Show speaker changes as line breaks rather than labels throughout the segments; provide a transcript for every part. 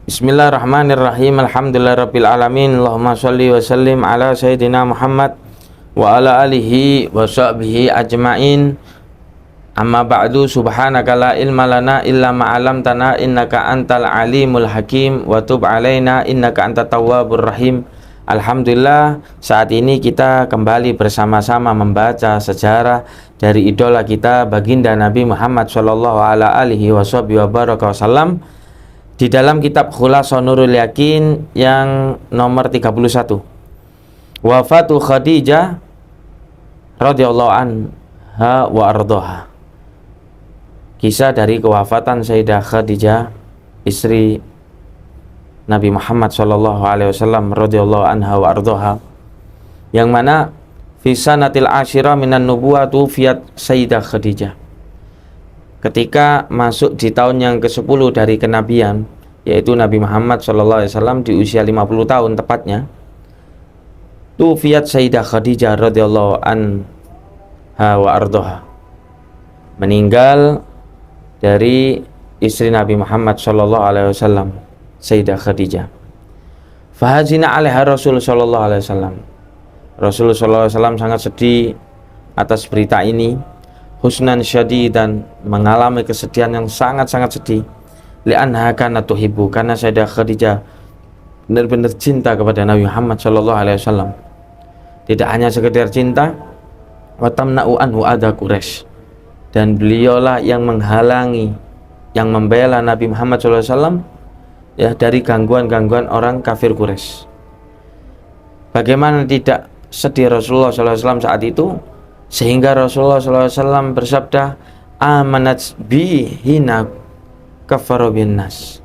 Bismillahirrahmanirrahim. Alhamdulillahirabbil alamin. Allahumma shalli wa sallim ala sayyidina Muhammad wa ala alihi wa sahbihi ajmain. Amma ba'du, subhanaka la ilma lana illa ma 'allamtana innaka antal alimul hakim wa tub alaina innaka antat tawwabur rahim. Alhamdulillah, saat ini kita kembali bersama-sama membaca sejarah dari idola kita baginda Nabi Muhammad sallallahu alaihi wasallam di dalam kitab Khulasatul Nurul Yakin yang nomor 31. Wafatu Khadijah radhiyallahu anha wa ardhaha. Kisah dari kewafatan Sayyidah Khadijah, istri Nabi Muhammad sallallahu alaihi wasallam radhiyallahu anha wa ardhaha, yang mana fi sanatil asyirah minan nubuwatu fiyat Sayyidah Khadijah. Ketika masuk di tahun yang ke-10 dari kenabian, yaitu Nabi Muhammad SAW di usia 50 tahun tepatnya, tufiyat Sayyidah Khadijah radhiyallahu anha wa ardhaha, meninggal dari istri Nabi Muhammad SAW, Sayyidah Khadijah. Fahazina alaiha Rasul sallallahu alaihi wasallam. Rasul sallallahu alaihi wasallam sangat sedih atas berita ini, husnan syadidan, mengalami kesedihan yang sangat-sangat sedih. Li'anha kanat tuhibbu, karena Sayyidah Khadijah benar-benar cinta kepada Nabi Muhammad sallallahu alaihi wasallam. Tidak hanya sekedar cinta, wa tamna'u anhu adha Quraisy, dan beliaulah yang menghalangi, yang membela Nabi Muhammad sallallahu alaihi wasallam ya dari gangguan-gangguan orang kafir Quraisy. Bagaimana tidak sedih Rasulullah sallallahu alaihi wasallam saat itu, sehingga Rasulullah SAW bersabda, amanat bi hina kafara bin nas.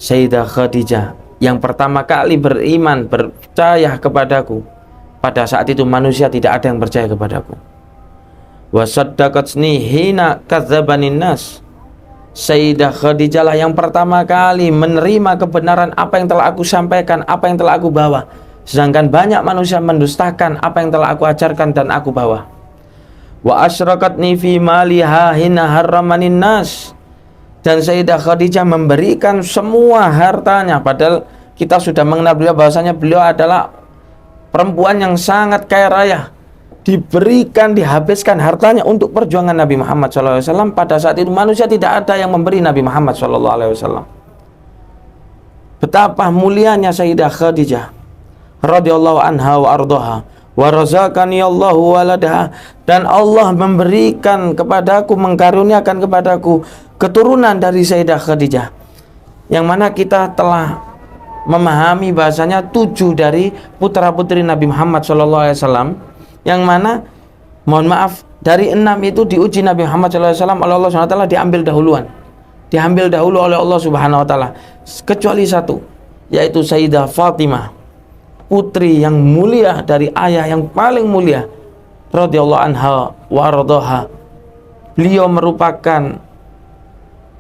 Sayyidah Khadijah yang pertama kali beriman, percaya kepadaku. Pada saat itu manusia tidak ada yang percaya kepadaku. Wa saddaqatni hina kadzabanin nas. Sayyidah Khadijah lah yang pertama kali menerima kebenaran apa yang telah aku sampaikan, apa yang telah aku bawa. Sedangkan banyak manusia mendustakan apa yang telah aku ajarkan dan aku bawa. Wa asyraqatni fi maliha hina harramanin nas. Dan Sayyidah Khadijah memberikan semua hartanya, padahal kita sudah mengenal beliau bahwasanya beliau adalah perempuan yang sangat kaya raya. Diberikan, dihabiskan hartanya untuk perjuangan Nabi Muhammad SAW. Pada saat itu manusia tidak ada yang memberi Nabi Muhammad SAW. Betapa mulianya Sayyidah Khadijah radhiyallahu anha wa ardhaha, wa razaqani Allahu waladaha, dan Allah memberikan kepadaku, mengkaruniakan kepadaku keturunan dari Sayyidah Khadijah, yang mana kita telah memahami bahasanya 7 dari putra-putri Nabi Muhammad SAW, yang mana mohon maaf dari 6 itu diuji Nabi Muhammad SAW oleh Allah SWT, diambil dahulu oleh Allah Subhanahu wa taala, kecuali 1, yaitu Sayyidah Fatimah, putri yang mulia dari ayah yang paling mulia radhiyallahu anha wa ardhaha. Beliau merupakan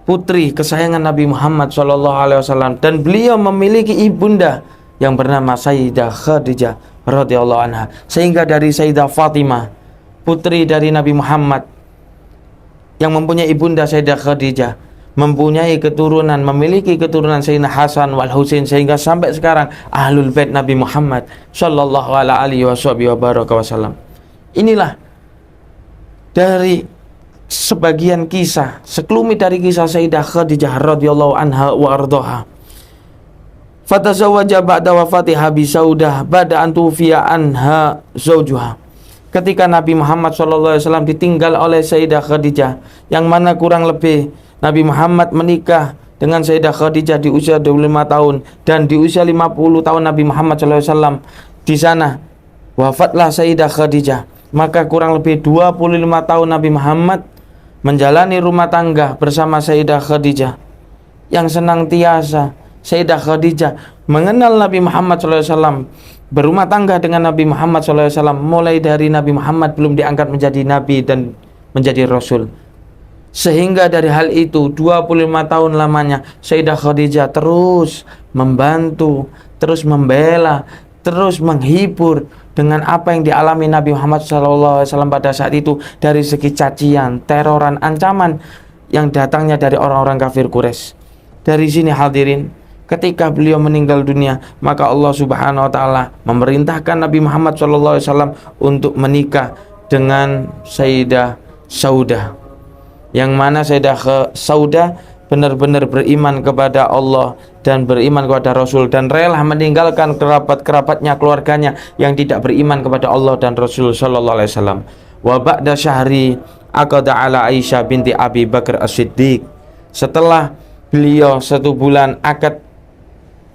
putri kesayangan Nabi Muhammad SAW, dan beliau memiliki ibunda yang bernama Sayyidah Khadijah radhiyallahu anha. Sehingga dari Sayyidah Fatimah, putri dari Nabi Muhammad yang mempunyai ibunda Sayyidah Khadijah, mempunyai keturunan, memiliki keturunan Sayyidina Hasan wal Husain, sehingga sampai sekarang ahlul bait Nabi Muhammad sallallahu alaihi wasallam. Inilah dari sebagian kisah, sekelumit dari kisah Sayyidah Khadijah radhiyallahu anha wa ardhaha. Fatazawwaja ba'da wafatiha bi Saudah ba'da an tufiya anha zawjuha. Ketika Nabi Muhammad SAW ditinggal oleh Sayyidah Khadijah, yang mana kurang lebih Nabi Muhammad menikah dengan Sayyidah Khadijah di usia 25 tahun, dan di usia 50 tahun Nabi Muhammad SAW di sana wafatlah Sayyidah Khadijah. Maka kurang lebih 25 tahun Nabi Muhammad menjalani rumah tangga bersama Sayyidah Khadijah, yang senantiasa Sayyidah Khadijah mengenal Nabi Muhammad SAW, berumah tangga dengan Nabi Muhammad SAW, mulai dari Nabi Muhammad belum diangkat menjadi Nabi dan menjadi Rasul. Sehingga dari hal itu 25 tahun lamanya Sayyidah Khadijah terus membantu, terus membela, terus menghibur dengan apa yang dialami Nabi Muhammad SAW pada saat itu, dari segi cacian, teroran, ancaman yang datangnya dari orang-orang kafir Quraisy. Dari sini hadirin, ketika beliau meninggal dunia, maka Allah Subhanahu wa taala memerintahkan Nabi Muhammad SAW untuk menikah dengan Sayyidah Saudah, yang mana Sayyidah Saudah benar-benar beriman kepada Allah dan beriman kepada Rasul, dan rela meninggalkan kerabat-kerabatnya, keluarganya yang tidak beriman kepada Allah dan Rasul sallallahu alaihi wasallam. Wa ba'da syahri aqada ala Aisyah binti Abi Bakar As-Siddiq. Setelah beliau 1 bulan akad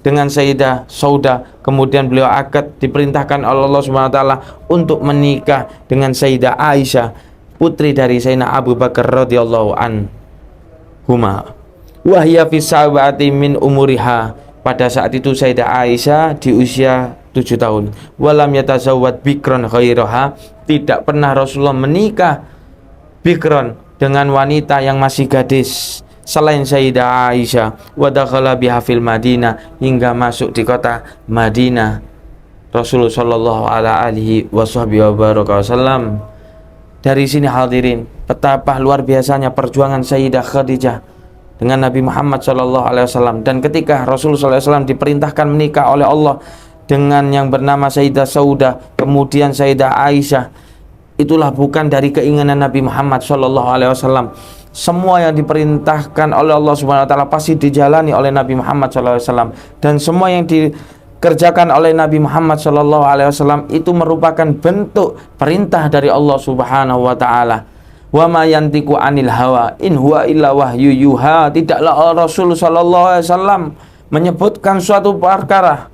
dengan Sayyidah Saudah, kemudian beliau akad diperintahkan oleh Allah Subhanahu wa taala untuk menikah dengan Sayyidah Aisyah, putri dari Sayyidina Abu Bakar radhiyallahu anhuma. Wahya fi sab'ati min umuriha. Pada saat itu Sayyidah Aisyah di usia 7 tahun. Walam yatazawwad bikron ghairaha. Tidak pernah Rasulullah menikah bikron dengan wanita yang masih gadis selain Sayyidah Aisyah. Wa dakhala biha fil Madinah, hingga masuk di kota Madinah Rasulullah sallallahu alaihi wasallam. Dari sini hadirin, betapa luar biasanya perjuangan Sayyidah Khadijah dengan Nabi Muhammad SAW. Dan ketika Rasulullah SAW diperintahkan menikah oleh Allah dengan yang bernama Sayyidah Saudah, kemudian Sayyidah Aisyah, itulah bukan dari keinginan Nabi Muhammad SAW. Semua yang diperintahkan oleh Allah Subhanahu wa taala pasti dijalani oleh Nabi Muhammad SAW, dan semua yang dikerjakan oleh Nabi Muhammad SAW itu merupakan bentuk perintah dari Allah Subhanahu wa taala. Wa ma yantiqu anil hawa in huwa illa wahyu yuha. Tidaklah Rasul sallallahu alaihi wasallam menyebutkan suatu perkara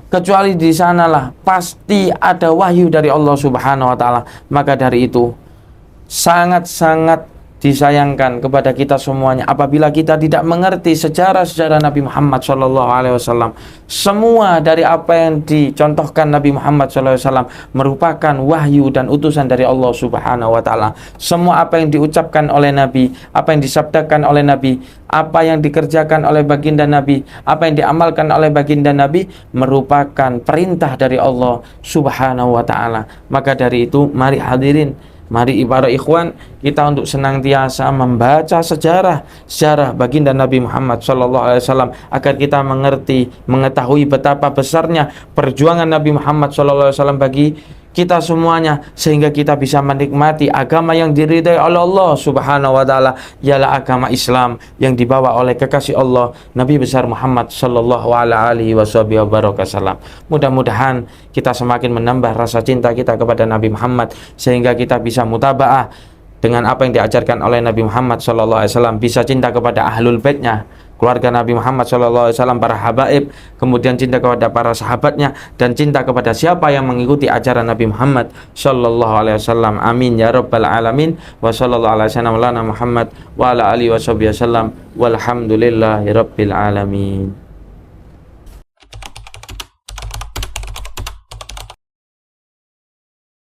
kecuali di sanalah pasti ada wahyu dari Allah Subhanahu wa taala. Maka dari itu sangat-sangat disayangkan kepada kita semuanya apabila kita tidak mengerti sejarah-sejarah Nabi Muhammad SAW. Semua dari apa yang dicontohkan Nabi Muhammad SAW merupakan wahyu dan utusan dari Allah Subhanahu wa taala. Semua apa yang diucapkan oleh Nabi, apa yang disabdakan oleh Nabi, apa yang dikerjakan oleh baginda Nabi, apa yang diamalkan oleh baginda Nabi merupakan perintah dari Allah Subhanahu wa taala. Maka dari itu, mari hadirin, mari para ikhwan, kita untuk senantiasa membaca sejarah baginda Nabi Muhammad SAW agar kita mengerti, mengetahui betapa besarnya perjuangan Nabi Muhammad SAW bagi kita semuanya, sehingga kita bisa menikmati agama yang diridai oleh Allah Subhanahu wa taala, ialah agama Islam yang dibawa oleh kekasih Allah Nabi besar Muhammad sallallahu alaihi wasallam. Mudah-mudahan kita semakin menambah rasa cinta kita kepada Nabi Muhammad, sehingga kita bisa mutabaah dengan apa yang diajarkan oleh Nabi Muhammad sallallahu alaihi wasallam, bisa cinta kepada ahlul baitnya, keluarga Nabi Muhammad SAW, para habaib, kemudian cinta kepada para sahabatnya, dan cinta kepada siapa yang mengikuti ajaran Nabi Muhammad SAW. Amin ya rabbal alamin. Wa sallallahu ala sayyidina Muhammad wa ala alihi wasallam. Walhamdulillahi rabbil alamin.